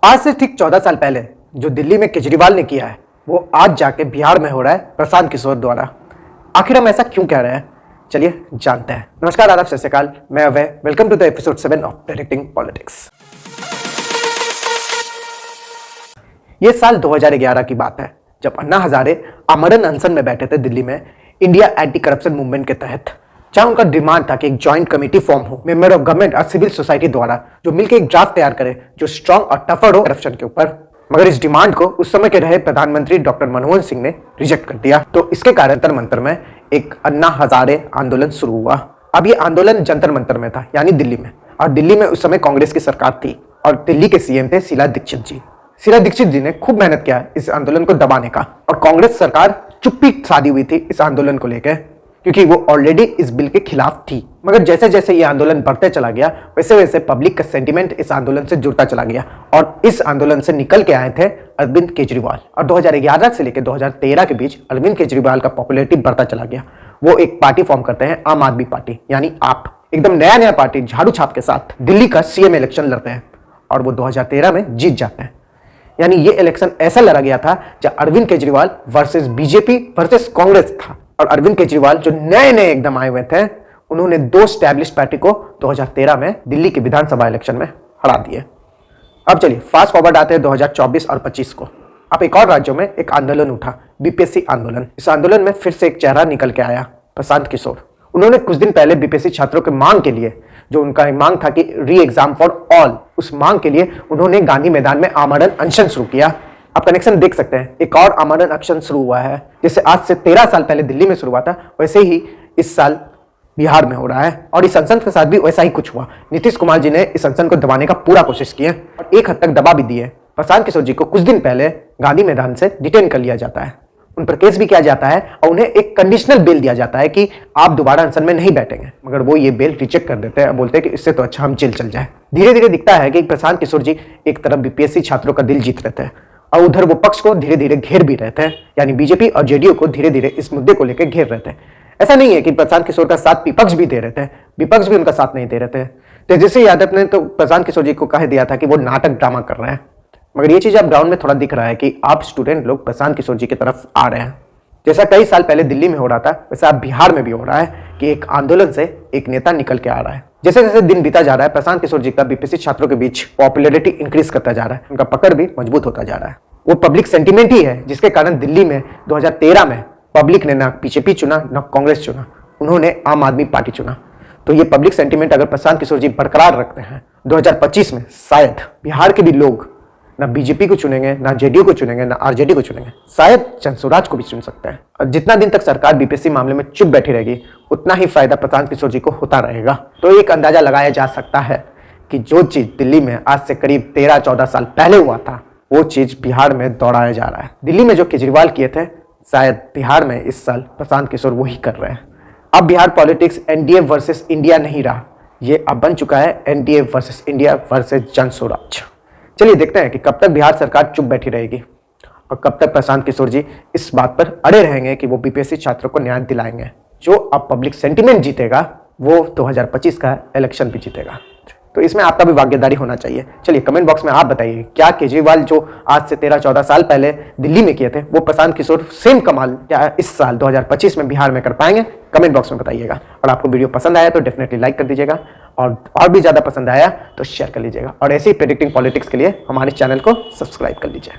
आज से ठीक 14 साल पहले जो दिल्ली में केजरीवाल ने किया है वो आज जाके बिहार में हो रहा है प्रशांत किशोर द्वारा। आखिर हम ऐसा क्यों कह रहे हैं, चलिए जानते हैं। नमस्कार, आदाब, सत श्री अकाल, मैं Abhay. Welcome to the episode 7 of predicting politics. ये साल 2011 की बात है जब अन्ना हजारे आमरण अनशन में बैठे थे दिल्ली में इंडिया एंटी करप्शन मूवमेंट के तहत, जहां उनका डिमांड था कि एक जॉइंट कमेटी फॉर्म हो मेंबर ऑफ गवर्नमेंट और सिविल सोसाइटी द्वारा, जो मिलकर एक ड्राफ्ट तैयार करे जो स्ट्रांग और टफर हो करप्शन के ऊपर। मगर इस डिमांड को उस समय के रहे प्रधानमंत्री डॉक्टर मनमोहन सिंह ने रिजेक्ट कर दिया। तो इसके कारण जंतर मंतर में एक अन्ना हजारे आंदोलन शुरू हुआ। अब ये आंदोलन जंतर मंतर में था, यानी दिल्ली में, और दिल्ली में उस समय कांग्रेस की सरकार थी और दिल्ली के सीएम थे शीला दीक्षित जी। शीला दीक्षित जी ने खूब मेहनत किया इस आंदोलन को दबाने का, और कांग्रेस सरकार चुप्पी साधी हुई थी इस आंदोलन को लेकर, क्योंकि वो ऑलरेडी इस बिल के खिलाफ थी। मगर जैसे जैसे ये आंदोलन बढ़ते चला गया वैसे वैसे पब्लिक का सेंटीमेंट इस आंदोलन से जुड़ता चला गया, और इस आंदोलन से निकल के आए थे अरविंद केजरीवाल। और 2011 से लेकर 2013 के बीच अरविंद केजरीवाल का पॉपुलैरिटी बढ़ता चला गया। वो एक पार्टी फॉर्म करते हैं, आम आदमी पार्टी, यानी आप, एकदम नया नया पार्टी झाड़ू छाप के साथ दिल्ली का सीएम इलेक्शन लड़ते हैं और वो 2013 में जीत जाते हैं। यानी ये इलेक्शन ऐसा लड़ा गया था जब Arvind Kejriwal versus BJP versus Congress था, और अरविंद केजरीवाल जो नए नए एकदम आए हुए थे उन्होंने दो स्टैब्लिश पार्टी को 2013 में दिल्ली के विधानसभा इलेक्शन में हरा दिए। अब चलिए फास्ट फॉरवर्ड आते हैं 2024 और 25 को। अब एक और राज्यों में एक आंदोलन उठा, बीपीएससी आंदोलन। इस आंदोलन में फिर से एक चेहरा निकल के आया, प्रशांत किशोर। उन्होंने कुछ दिन पहले बीपीएससी छात्रों के मांग के लिए, जो उनका मांग था कि री एग्जाम फॉर ऑल, उस मांग के लिए उन्होंने गांधी मैदान में आमरण अनशन शुरू किया। आप कनेक्शन देख सकते हैं, एक और आमरण अनशन शुरू हुआ है। जैसे आज से 13 साल पहले दिल्ली में शुरू हुआ था, वैसे ही इस साल बिहार में हो रहा है, और इस अनशन के साथ भी वैसा ही कुछ हुआ। नीतीश कुमार जी ने इस अनशन को दबाने का पूरा कोशिश किया और एक हद तक दबा भी दिए। प्रशांत किशोर जी को कुछ दिन पहले गांधी मैदान से डिटेन कर लिया जाता है, उन पर केस भी किया जाता है और उन्हें एक कंडीशनल बेल दिया जाता है कि आप दोबारा अनशन में नहीं बैठेंगे। मगर वो ये बेल रिजेक्ट कर देते हैं, बोलते हैं कि इससे तो अच्छा हम जेल चल जाए। धीरे धीरे दिखता है कि प्रशांत किशोर जी एक तरफ बीपीएससी छात्रों का दिल जीत रहे थे और उधर वो पक्ष को धीरे धीरे घेर भी रहे थे, यानी बीजेपी और जेडीयू को धीरे धीरे इस मुद्दे को लेकर घेर रहे थे। ऐसा नहीं है कि प्रशांत किशोर का साथ विपक्ष भी दे रहे थे, विपक्ष भी उनका साथ नहीं दे रहे थे। तेजस्वी यादव ने तो प्रशांत किशोर जी को कह दिया था कि वो नाटक ड्रामा कर रहे हैं। मगर ये चीज अब ग्राउंड में थोड़ा दिख रहा है कि आप स्टूडेंट लोग प्रशांत किशोर जी की तरफ आ रहे हैं। जैसा कई साल पहले दिल्ली में हो रहा था वैसा अब बिहार में भी हो रहा है कि एक आंदोलन से एक नेता निकल के आ रहा है। जैसे जैसे दिन बीता जा रहा है प्रशांत किशोर जी का बीपीएससी छात्रों के बीच पॉपुलैरिटी इंक्रीज करता जा रहा है, उनका पकड़ भी मजबूत होता जा रहा है। वो पब्लिक सेंटीमेंट ही है जिसके कारण दिल्ली में 2013 में पब्लिक ने ना बीजेपी चुना ना कांग्रेस चुना, उन्होंने आम आदमी पार्टी चुना। तो ये पब्लिक सेंटीमेंट अगर प्रशांत किशोर जी बरकरार रखते हैं 2025 में, शायद बिहार के भी लोग ना बीजेपी को चुनेंगे, ना जेडीयू को चुनेंगे, ना आरजेडी को चुनेंगे, शायद जनसुराज को भी चुन सकते हैं। और जितना दिन तक सरकार बीपीएससी मामले में चुप बैठी रहेगी उतना ही फायदा प्रशांत किशोर जी को होता रहेगा। तो एक अंदाजा लगाया जा सकता है कि जो चीज दिल्ली में आज से करीब 13-14 साल पहले हुआ था वो चीज बिहार में दोहराया जा रहा है। दिल्ली में जो केजरीवाल किए थे शायद बिहार में इस साल प्रशांत किशोर वही कर रहे हैं। अब Bihar politics NDA versus India नहीं रहा, ये अब बन चुका है NDA versus India versus Jansuraaj. चलिए देखते हैं कि कब तक बिहार सरकार चुप बैठी रहेगी और कब तक प्रशांत किशोर जी इस बात पर अड़े रहेंगे कि वो बीपीएससी छात्रों को न्याय दिलाएंगे। जो अब पब्लिक सेंटीमेंट जीतेगा वो 2025 का इलेक्शन भी जीतेगा। तो इसमें आपका भी भागीदारी होना चाहिए। चलिए कमेंट बॉक्स में आप बताइए, क्या केजरीवाल जो आज से 13-14 साल पहले दिल्ली में किए थे वो प्रशांत किशोर सेम कमाल क्या इस साल 2025 में बिहार में कर पाएंगे? कमेंट बॉक्स में बताइएगा। और आपको वीडियो पसंद आया तो डेफिनेटली लाइक कर दीजिएगा, और भी ज़्यादा पसंद आया तो शेयर कर लीजिएगा। और ऐसे ही प्रेडिक्टिंग पॉलिटिक्स के लिए हमारे चैनल को सब्सक्राइब कर लीजिए।